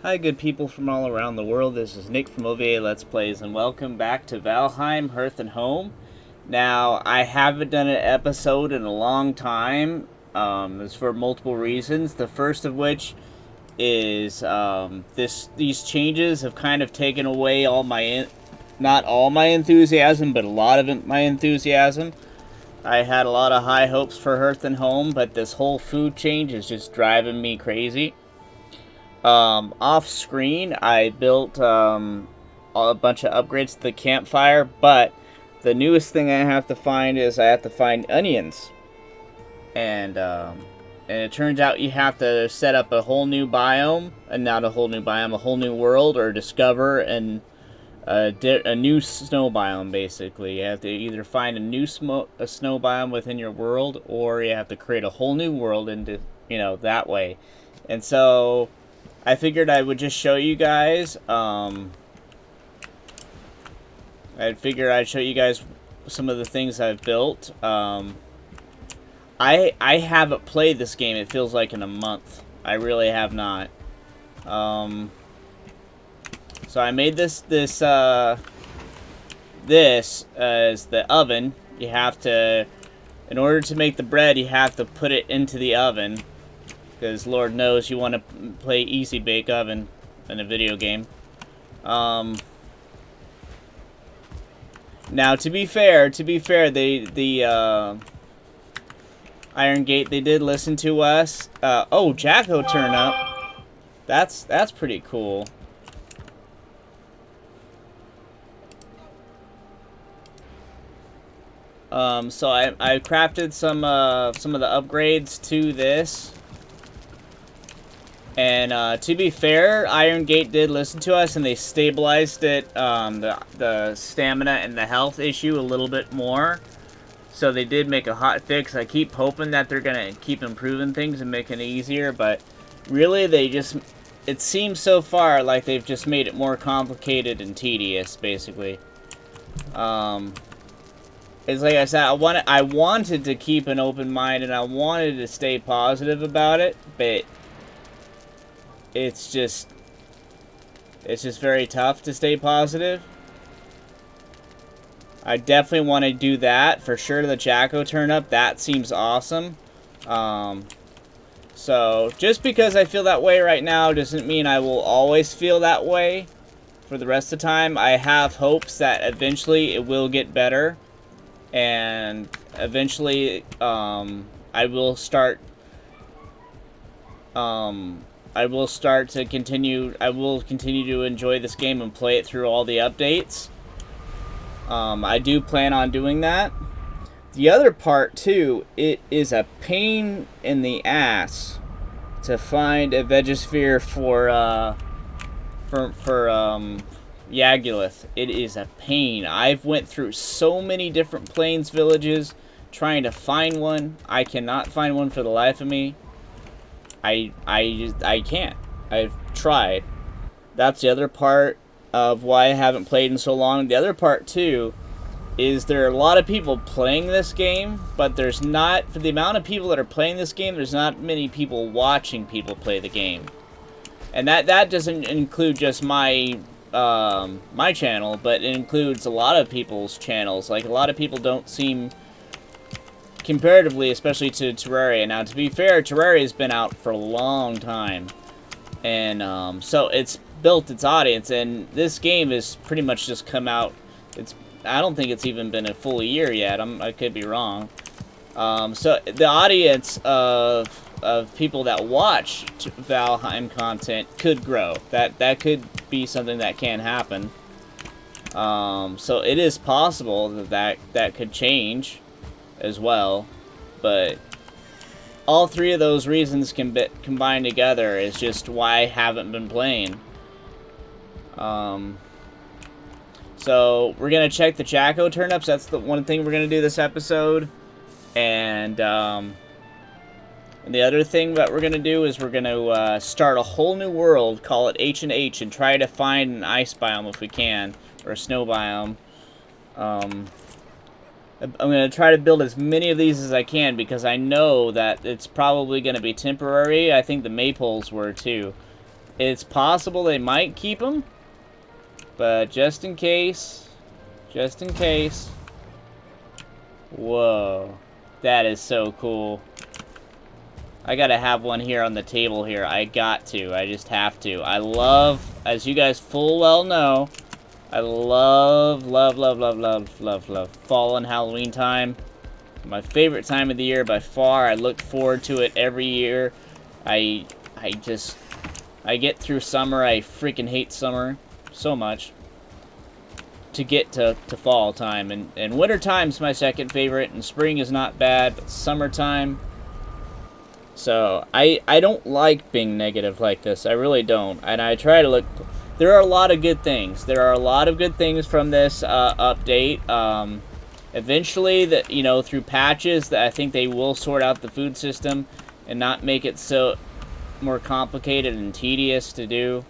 Hi good people from all around the world, this is Nick from OVA Let's Plays, and welcome back to Valheim, Hearth and Home. Now, I haven't done an episode in a long time. It's for multiple reasons. The first of which is these changes have kind of taken away all my, not all my enthusiasm, but a lot of my enthusiasm. I had a lot of high hopes for Hearth and Home, but this whole food change is just driving me crazy. Off screen, I built a bunch of upgrades to the campfire, but the newest thing I have to find is I have to find onions. And it turns out you have to set up a whole new biome, and not a whole new biome, a whole new world, or discover a new snow biome, basically. You have to either find a snow biome within your world, or you have to create a whole new world into, that way. And so I figured I would just show you guys, I'd show you guys some of the things I've built. I haven't played this game, it feels like, in a month. I really have not. So I made this as the oven. You have to, in order to make the bread, you have to put it into the oven. Because Lord knows you want to play easy bake oven in a video game. Now, to be fair, the Iron Gate, they did listen to us. Oh, Jacko turned up. That's pretty cool. So I crafted some of the upgrades to this. And to be fair, Iron Gate did listen to us, and they stabilized it, the stamina and the health issue a little bit more. So they did make a hot fix. I keep hoping that they're gonna keep improving things and making it easier, but really it seems so far like they've just made it more complicated and tedious, basically. It's like I said, I wanted to keep an open mind, and I wanted to stay positive about it, but it's just very tough to stay positive. I definitely want to do that for sure. The Jacko turn up, that seems awesome. So just because I feel that way right now doesn't mean I will always feel that way for the rest of the time. I have hopes that eventually it will get better, and eventually I will start to continue to enjoy this game and play it through all the updates. I do plan on doing that. The other part too, it is a pain in the ass to find a Vegisvir for Yaguluth. It is a pain. I've went through so many different plains villages trying to find one. I cannot find one for the life of me. I can't. I've tried. That's the other part of why I haven't played in so long. The other part too is there are a lot of people playing this game, but there's not, for the amount of people that are playing this game, there's not many people watching people play the game. And that doesn't include just my my channel, but it includes a lot of people's channels. Like, a lot of people don't seem, comparatively, especially to Terraria. Now, to be fair, Terraria's been out for a long time, and so it's built its audience, and this game has pretty much just come out. I don't think it's even been a full year yet. I could be wrong. So the audience of people that watch Valheim content could grow. That could be something that can happen. So it is possible that could change as well, but all three of those reasons can be combined together is just why I haven't been playing. So we're gonna check the Jacko turnips. That's the one thing we're gonna do this episode, and the other thing that we're gonna do is we're gonna start a whole new world, call it H&H, and try to find an ice biome if we can, or a snow biome. I'm going to try to build as many of these as I can, because I know that it's probably going to be temporary. I think the maypoles were too. It's possible they might keep them, but just in case, just in case. Whoa, that is so cool. I gotta have one here on the table here. I got to. I just have to. I love, as you guys full well know, I love fall and Halloween time. My favorite time of the year by far. I look forward to it every year. I get through summer. I freaking hate summer so much. To get to fall time. And winter time's my second favorite, and spring is not bad, but summertime. So, I don't like being negative like this. I really don't. And I try to look... There are a lot of good things. There are a lot of good things from this update. Eventually, through patches, I think they will sort out the food system and not make it so more complicated and tedious to do.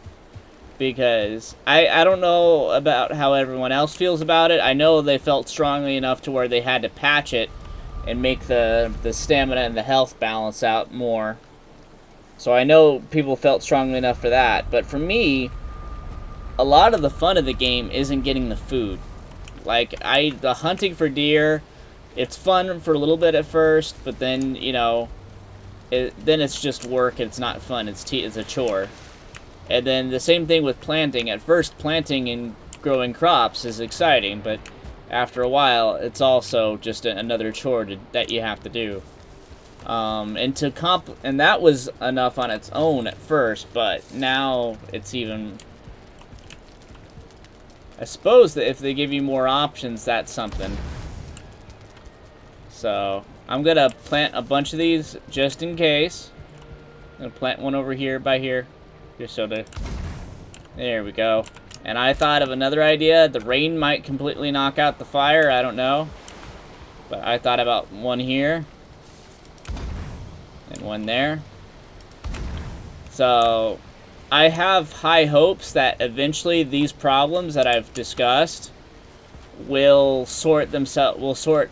Because I don't know about how everyone else feels about it. I know they felt strongly enough to where they had to patch it and make the stamina and the health balance out more. So I know people felt strongly enough for that. But for me, a lot of the fun of the game isn't getting the food. Like, the hunting for deer, it's fun for a little bit at first, but then, then it's just work, it's not fun, it's a chore. And then the same thing with planting. At first, planting and growing crops is exciting, but after a while, it's also just another chore that you have to do. And that was enough on its own at first, but now it's even... I suppose that if they give you more options, that's something. So, I'm gonna plant a bunch of these just in case. I'm gonna plant one over here by here. Just so to... There we go. And I thought of another idea. The rain might completely knock out the fire. I don't know. But I thought about one here. And one there. So... I have high hopes that eventually these problems that I've discussed will sort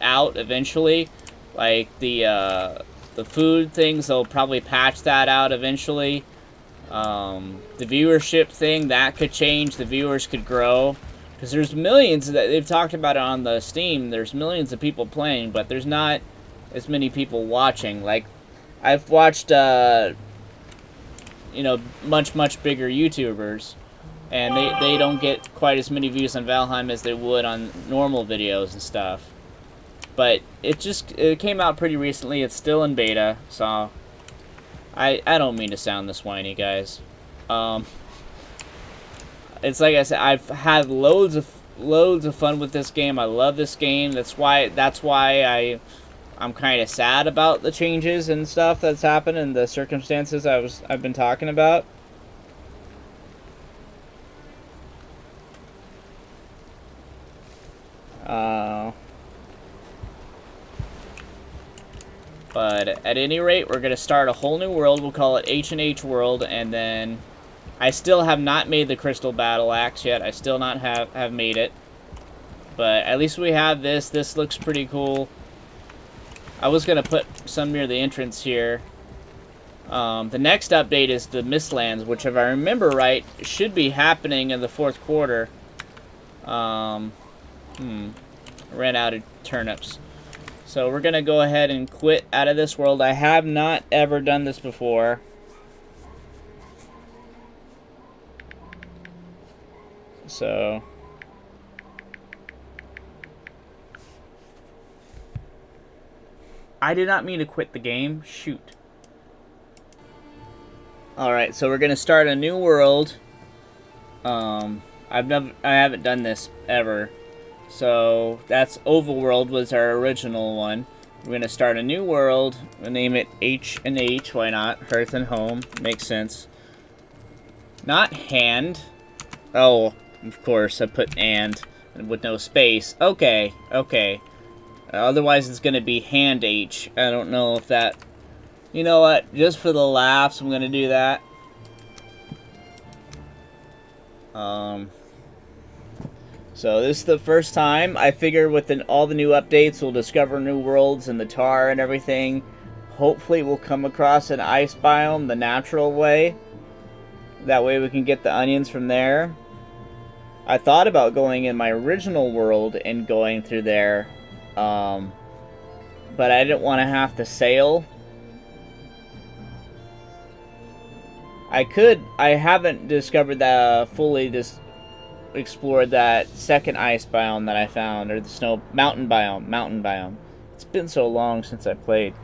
out eventually. Like the food things, they'll probably patch that out eventually. The viewership thing, that could change. The viewers could grow. Because there's millions, that they've talked about it on the Steam, there's millions of people playing, but there's not as many people watching. Like, I've watched, much bigger YouTubers, and they don't get quite as many views on Valheim as they would on normal videos and stuff. But it came out pretty recently. It's still in beta, so I don't mean to sound this whiny, guys. It's like I said, I've had loads of fun with this game. I love this game. That's why I'm kind of sad about the changes and stuff that's happened and the circumstances I've been talking about. But at any rate, we're gonna start a whole new world. We'll call it H&H World, and then I still have not made the Crystal Battle Axe yet. I still not have made it. But at least we have this. This looks pretty cool. I was going to put some near the entrance here. The next update is the Mistlands, which, if I remember right, should be happening in the 4th quarter. I ran out of turnips. So we're going to go ahead and quit out of this world. I have not ever done this before. So... I did not mean to quit the game. Shoot. Alright, so we're going to start a new world. I haven't done this ever. So, that's Overworld was our original one. We're going to start a new world. We'll name it H&H. Why not? Hearth and Home. Makes sense. Not hand. Oh, of course, I put and with no space. Okay, okay. Otherwise, it's going to be hand H. I don't know if that... You know what? Just for the laughs, I'm going to do that. So this is the first time. I figure with all the new updates, we'll discover new worlds and the tar and everything. Hopefully, we'll come across an ice biome the natural way. That way we can get the onions from there. I thought about going in my original world and going through there, but I didn't want to have to sail. I haven't discovered that fully explored that second ice biome that I found, or the snow mountain biome. It's been so long since I played.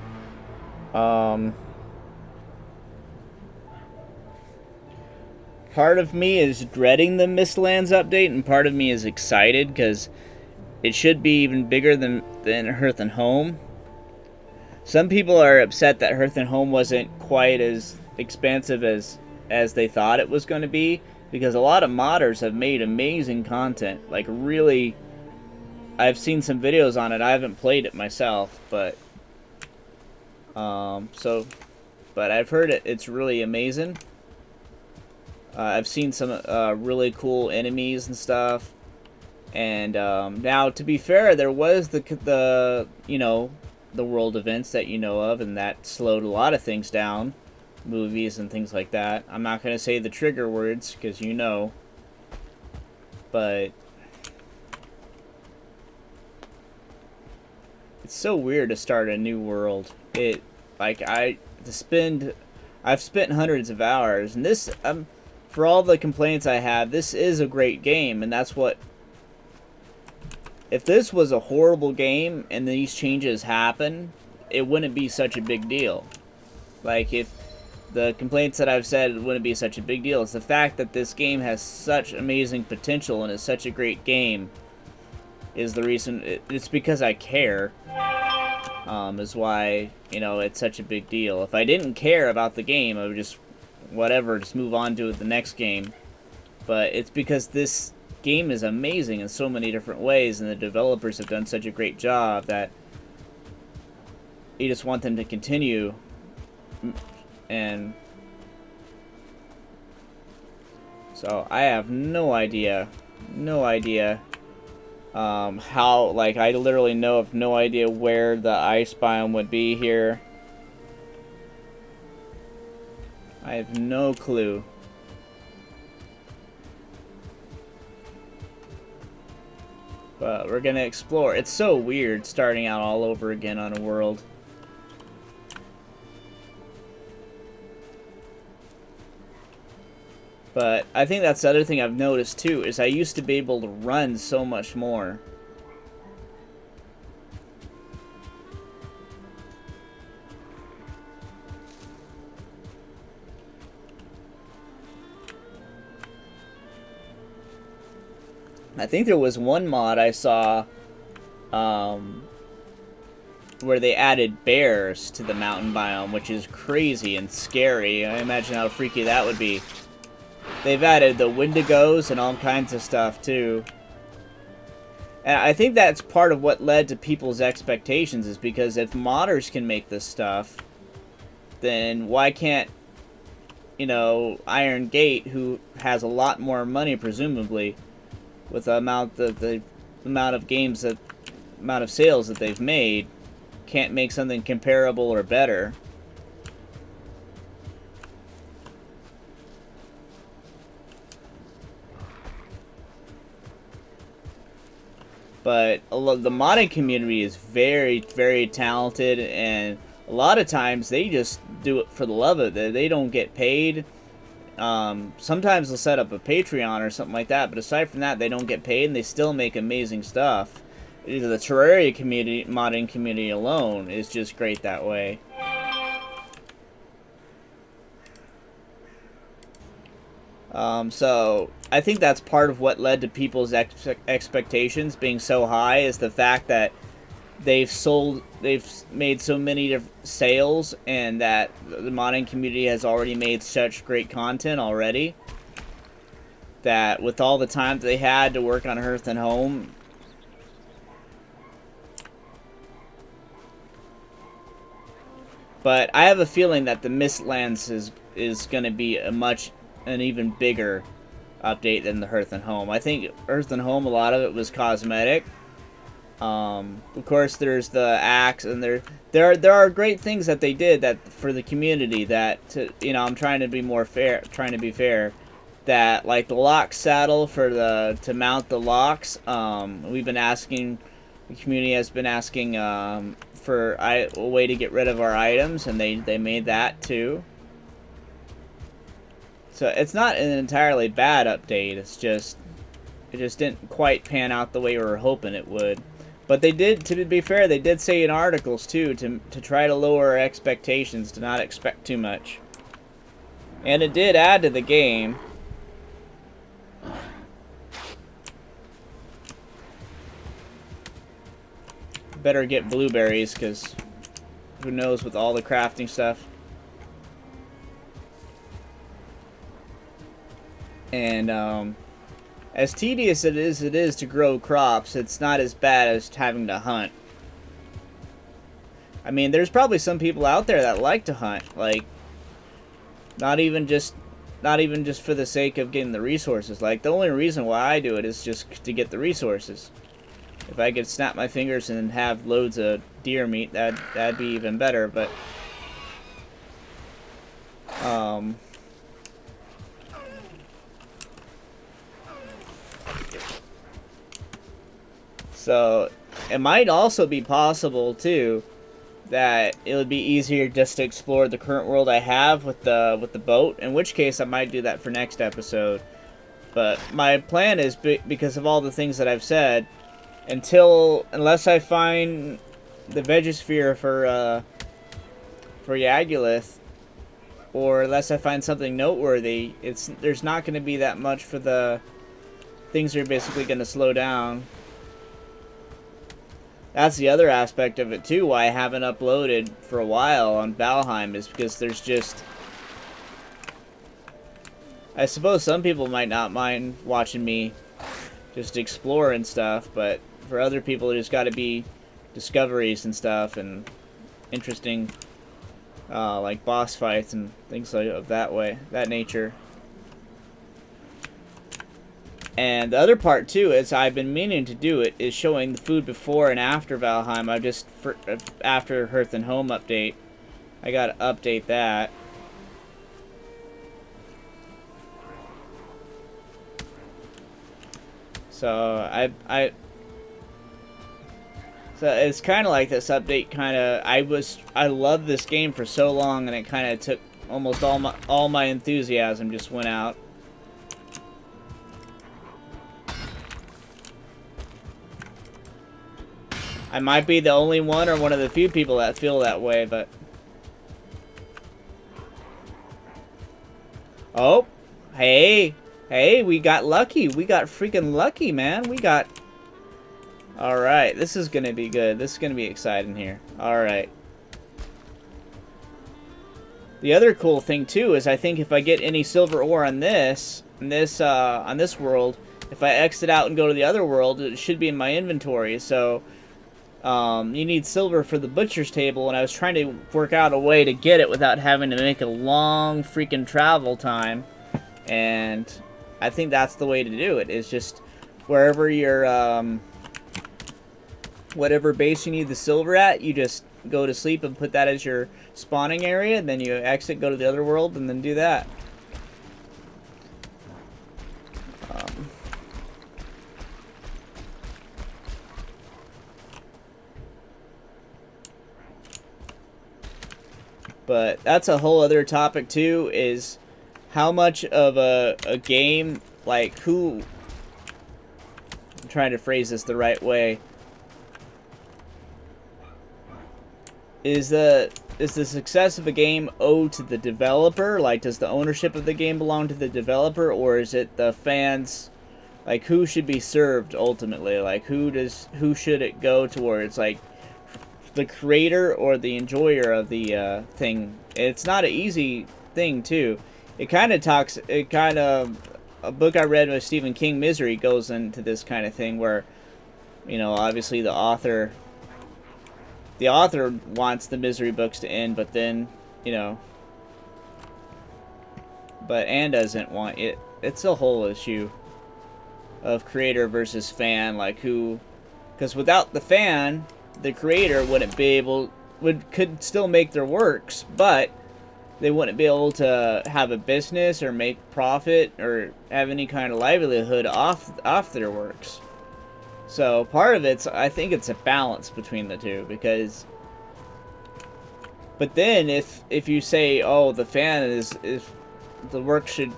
Part of me is dreading the Mistlands update, and part of me is excited because it should be even bigger than Hearth and Home. Some people are upset that Hearth and Home wasn't quite as expansive as they thought it was going to be, because a lot of modders have made amazing content. Like, really, I've seen some videos on it. I haven't played it myself, but but I've heard it's really amazing. I've seen some really cool enemies and stuff. And now, to be fair, there was the world events that you know of, and that slowed a lot of things down, movies and things like that. I'm not going to say the trigger words because you know, but it's so weird to start a new world. I've spent hundreds of hours, and this for all the complaints I have, this is a great game, and that's what. If this was a horrible game and these changes happen, it wouldn't be such a big deal. Like, if the complaints that I've said wouldn't be such a big deal, it's the fact that this game has such amazing potential and is such a great game is the reason. It's because I care, is why, it's such a big deal. If I didn't care about the game, I would just move on to the next game. But it's because this game is amazing in so many different ways, and the developers have done such a great job that you just want them to continue. And so I have no idea how, like, I literally have no idea where the ice biome would be here. I have no clue. But we're gonna explore. It's so weird starting out all over again on a world. But I think that's the other thing I've noticed too, is I used to be able to run so much more. I think there was one mod I saw where they added bears to the mountain biome, which is crazy and scary. I imagine how freaky that would be. They've added the wendigos and all kinds of stuff too. And I think that's part of what led to people's expectations, is because if modders can make this stuff, then why can't, Iron Gate, who has a lot more money presumably, with the amount of sales that they've made, can't make something comparable or better. But the modding community is very, very talented, and a lot of times they just do it for the love of it. They don't get paid. Sometimes they'll set up a Patreon or something like that, but aside from that, they don't get paid, and they still make amazing stuff. The Terraria community, modding community alone, is just great that way. So I think that's part of what led to people's expectations being so high, is the fact that they've made so many sales, and that the modding community has already made such great content already, that with all the time that they had to work on Hearth and Home, but I have a feeling that the Mistlands is going to be an even bigger update than the Hearth and Home. I think Hearth and Home, a lot of it was cosmetic, Of course, there's the axe, and there are great things that they did that for the community. That I'm trying to be more fair, trying to be fair. That like the lock saddle for to mount the locks. We've been asking, the community has been asking for a way to get rid of our items, and they made that too. So it's not an entirely bad update. It just didn't quite pan out the way we were hoping it would. But they did, to be fair, they did say in articles too to try to lower our expectations, to not expect too much. And it did add to the game. Better get blueberries, because who knows with all the crafting stuff. And as tedious it is to grow crops, it's not as bad as having to hunt. I mean, there's probably some people out there that like to hunt, like not even just for the sake of getting the resources. Like, the only reason why I do it is just to get the resources. If I could snap my fingers and have loads of deer meat, that'd be even better, but so it might also be possible too that it would be easier just to explore the current world I have with the boat, in which case I might do that for next episode. But my plan is, because of all the things that I've said, unless I find the Vegisvir for Yaguluth, or unless I find something noteworthy, there's not going to be that much for the things are basically going to slow down. That's the other aspect of it too, why I haven't uploaded for a while on Valheim, is because there's just, I suppose some people might not mind watching me just explore and stuff, but for other people there's got to be discoveries and stuff, and interesting like boss fights and things of that nature. And the other part too is, I've been meaning to do it, is showing the food before and after Valheim. After Hearth and Home update, I gotta update that. So so it's kind of like this update I loved this game for so long, and it kind of took almost all my enthusiasm just went out. I might be the only one, or one of the few people that feel that way, but oh, hey, we got lucky. We got freaking lucky, man. Alright, this is gonna be good. This is gonna be exciting here. Alright. The other cool thing too is, I think if I get any silver ore on this world, if I exit out and go to the other world, it should be in my inventory. So you need silver for the butcher's table, and I was trying to work out a way to get it without having to make a long freaking travel time. And I think that's the way to do it, is just wherever your whatever base you need the silver at, you just go to sleep and put that as your spawning area, and then you exit, go to the other world, and then do that. But that's a whole other topic too, is how much of a game, like I'm trying to phrase this the right way, is the success of a game owed to the developer? Like, does the ownership of the game belong to the developer, or is it the fans? Like, who should be served ultimately? Like, who should it go towards? Like, the creator or the enjoyer of the thing? It's not an easy thing too. A book I read with Stephen King, Misery, goes into this kind of thing where, obviously the author wants the Misery books to end, but then, but Anne doesn't want it. It's a whole issue of creator versus fan, like who Because without the fan, the creator wouldn't be able, could still make their works, but they wouldn't be able to have a business or make profit or have any kind of livelihood off their works. So part of it's, I think it's a balance between the two, because, but then if you say, oh, the fan is the work should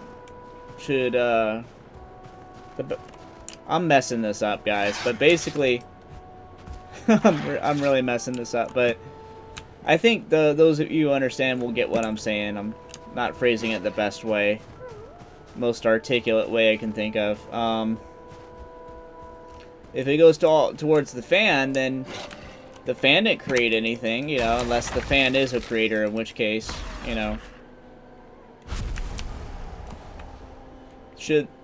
I'm messing this up, guys, but basically I'm really messing this up, but I think those of you who understand will get what I'm saying. I'm not phrasing it the best way, most articulate way I can think of. If it goes towards the fan, then the fan didn't create anything, you know, unless the fan is a creator, in which case, you know.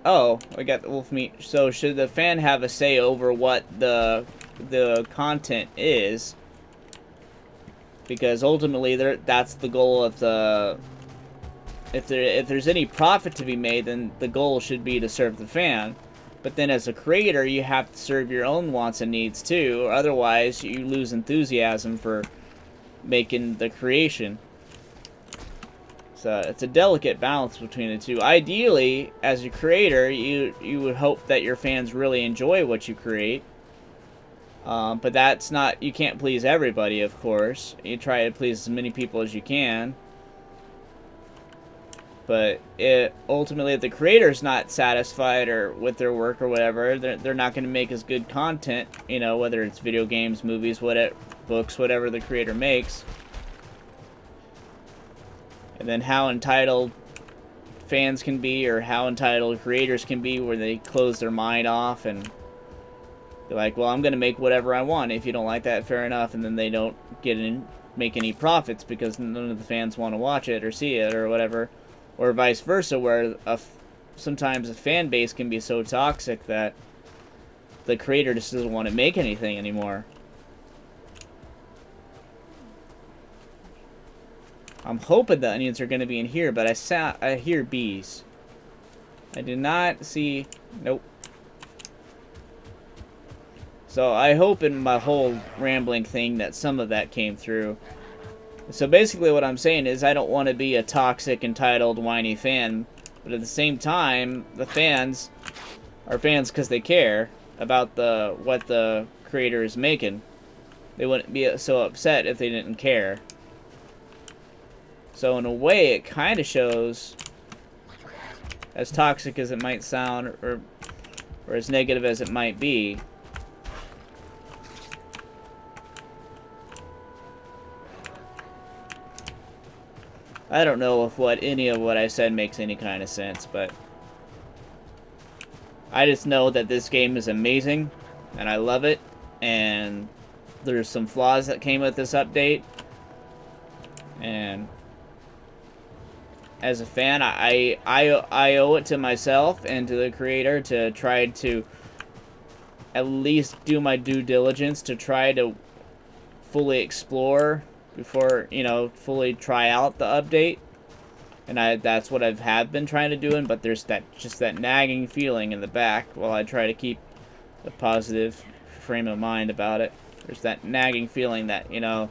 I got the wolf meat. So should the fan have a say over what the content is? Because ultimately, that's the goal of the. If there's any profit to be made, then the goal should be to serve the fan. But then, as a creator, you have to serve your own wants and needs too, or otherwise you lose enthusiasm for making the creation. So it's a delicate balance between the two. Ideally, as a creator, you would hope that your fans really enjoy what you create. But that's not, you can't please everybody, of course. You try to please as many people as you can. But ultimately, if the creator's not satisfied or with their work or whatever, they're not going to make as good content, you know, whether it's video games, movies, books, whatever the creator makes. And then how entitled fans can be, or how entitled creators can be, where they close their mind off and they're like, well, I'm going to make whatever I want. If you don't like that, fair enough. And then they don't make any profits because none of the fans want to watch it or see it or whatever. Or vice versa, where sometimes a fan base can be so toxic that the creator just doesn't want to make anything anymore. I'm hoping the onions are going to be in here, but I hear bees. I did not see... Nope. So I hope in my whole rambling thing that some of that came through. So basically what I'm saying is I don't want to be a toxic, entitled, whiny fan, but at the same time, the fans are fans because they care about what the creator is making. They wouldn't be so upset if they didn't care. So in a way, it kind of shows, as toxic as it might sound, or as negative as it might be, I don't know if any of what I said makes any kind of sense, but I just know that this game is amazing, and I love it, and there's some flaws that came with this update, and as a fan, I owe it to myself and to the creator to try to at least do my due diligence to try to fully explore before, you know, fully try out the update. And that's what have been trying to do, but there's just that nagging feeling in the back while I try to keep a positive frame of mind about it. There's that nagging feeling that, you know,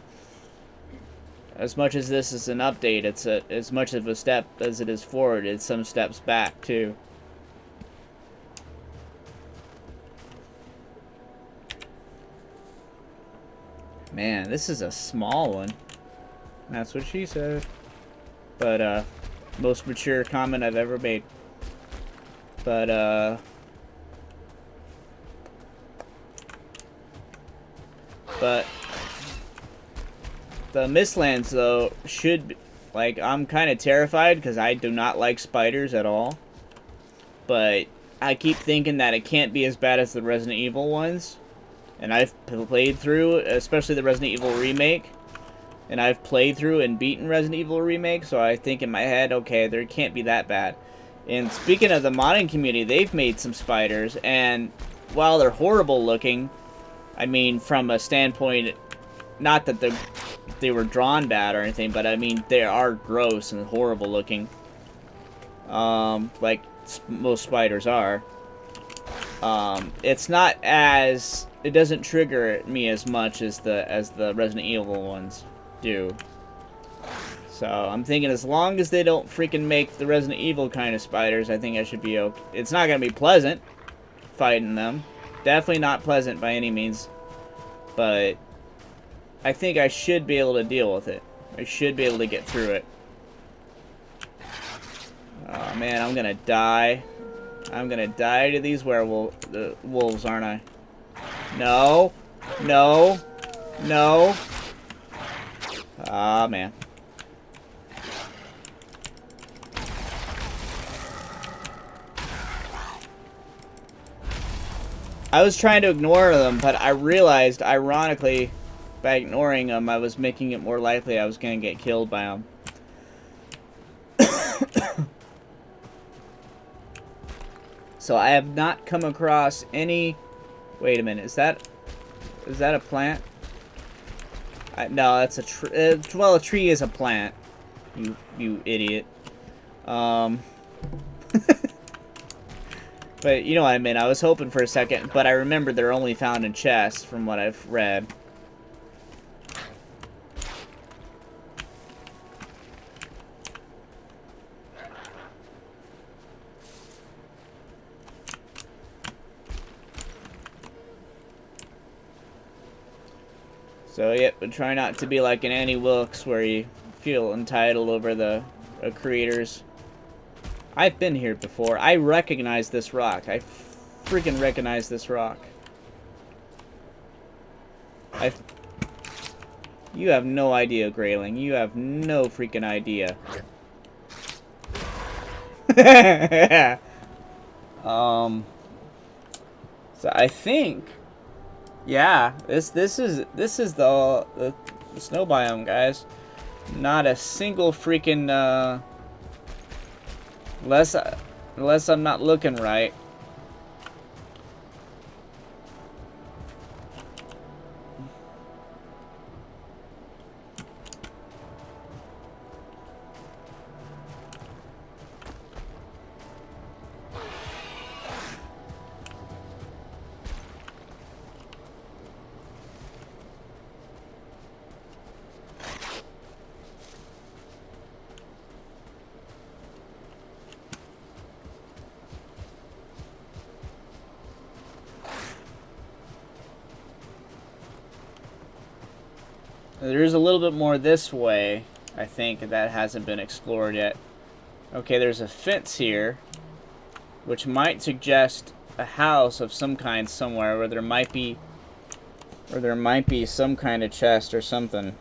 as much as this is an update, it's as much of a step as it is forward, it's some steps back too. Man, this is a small one. That's what she said. But, most mature comment I've ever made. But, the Mistlands, though, should, like, I'm kind of terrified because I do not like spiders at all. But I keep thinking that it can't be as bad as the Resident Evil ones. And I've played through, especially the Resident Evil Remake. And I've played through and beaten Resident Evil Remake, so I think in my head, okay, there can't be that bad. And speaking of the modding community, they've made some spiders, and while they're horrible looking, I mean, from a standpoint, not that they were drawn bad or anything, but I mean, they are gross and horrible looking. Like most spiders are. It's not as doesn't trigger me as much as the Resident Evil ones do. So I'm thinking as long as they don't freaking make the Resident Evil kind of spiders, I think I should be okay. It's not gonna be pleasant fighting them. Definitely not pleasant by any means. But I think I should be able to deal with it. I should be able to get through it. Oh man, I'm gonna die. I'm gonna die to these wolves, aren't I? No. No. No. Ah, man. I was trying to ignore them, but I realized, ironically, by ignoring them, I was making it more likely I was going to get killed by them. So I have not come across any... Wait a minute, is that a plant? No, that's a tree. Well, a tree is a plant. You idiot. But you know what I mean. I was hoping for a second, but I remember they're only found in chests from what I've read. So, yep, but try not to be like an Annie Wilkes where you feel entitled over the creators. I've been here before. I recognize this rock. I freaking recognize this rock. You have no idea, Grayling. You have no freaking idea. So I think... Yeah, this is the snow biome, guys. Not a single freaking unless I'm not looking right. There's a little bit more this way, I think, that hasn't been explored yet. Okay, there's a fence here, which might suggest a house of some kind somewhere, where there might be some kind of chest or something.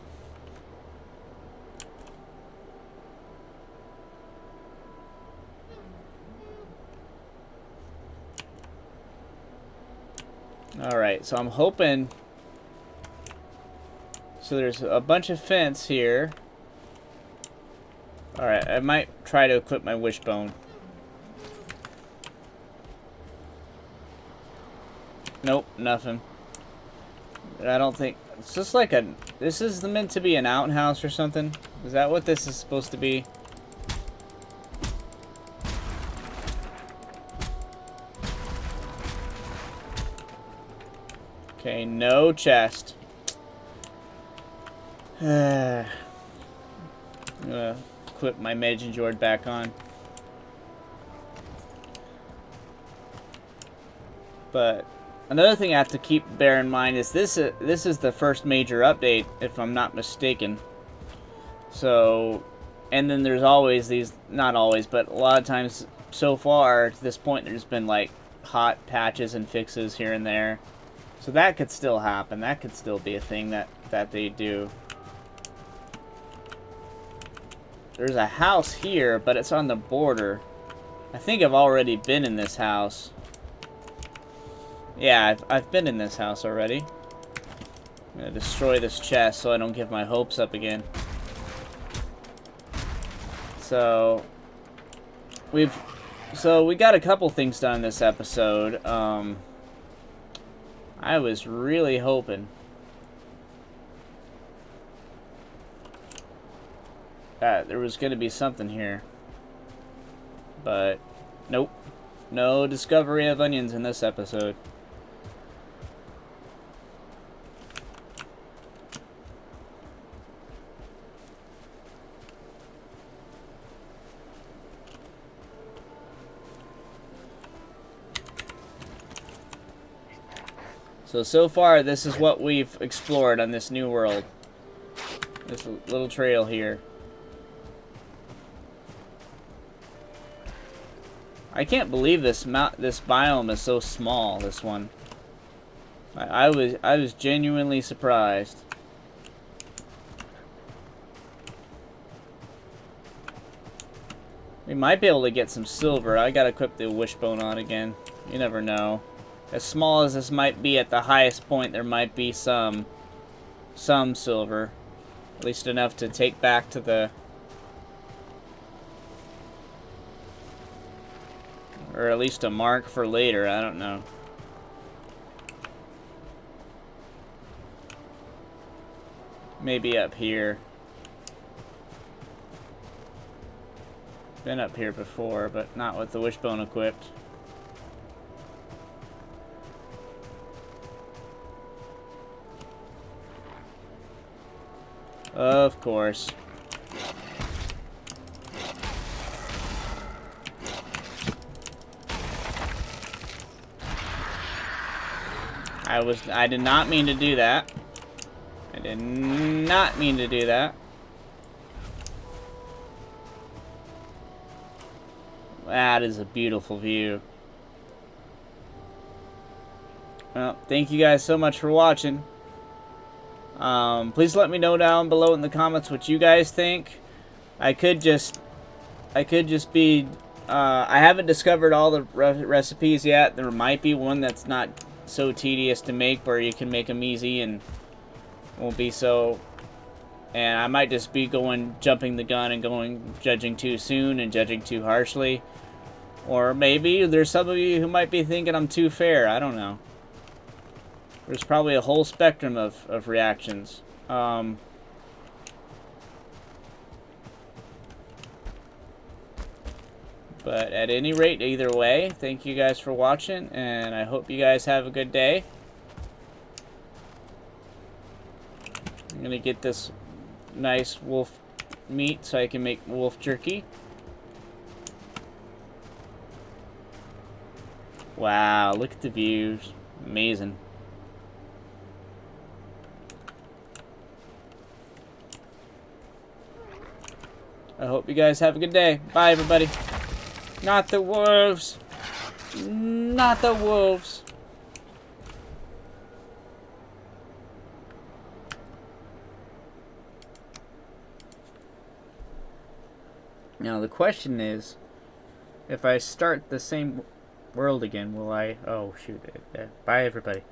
Alright, so I'm hoping... So there's a bunch of fence here. Alright, I might try to equip my wishbone. Nope, nothing. I don't think... It's just like a... This is meant to be an outhouse or something? Is that what this is supposed to be? Okay, no chest. I'm gonna equip my Major back on. But another thing I have to bear in mind is this is the first major update, if I'm not mistaken. So, and then there's always these, not always, but a lot of times so far to this point there's been like hot patches and fixes here and there. So that could still happen. That could still be a thing that they do. There's a house here, but it's on the border. I think I've already been in this house. Yeah, I've been in this house already. I'm gonna destroy this chest so I don't give my hopes up again. So we got a couple things done in this episode. I was really hoping that there was going to be something here. But, nope. No discovery of onions in this episode. So far, this is what we've explored on this new world. This little trail here. I can't believe this biome is so small, this one. I was genuinely surprised. We might be able to get some silver. I gotta equip the wishbone on again. You never know. As small as this might be at the highest point, there might be some silver. At least enough to take back to the... Or at least a mark for later, I don't know. Maybe up here. Been up here before, but not with the wishbone equipped. Of course. I did not mean to do that. I did not mean to do that. That is a beautiful view. Well, thank you guys so much for watching. Please let me know down below in the comments what you guys think. I could just be, I haven't discovered all the recipes yet. There might be one that's not so tedious to make, where you can make them easy and won't be so. And I might just be jumping the gun and judging too soon and judging too harshly. Or maybe there's some of you who might be thinking I'm too fair. I don't know. There's probably a whole spectrum of reactions. But at any rate, either way, thank you guys for watching, and I hope you guys have a good day. I'm gonna get this nice wolf meat so I can make wolf jerky. Wow, look at the views. Amazing. I hope you guys have a good day. Bye, everybody. Not the wolves. Not the wolves. Now, the question is, if I start the same world again, will I... Oh, shoot. Bye, everybody.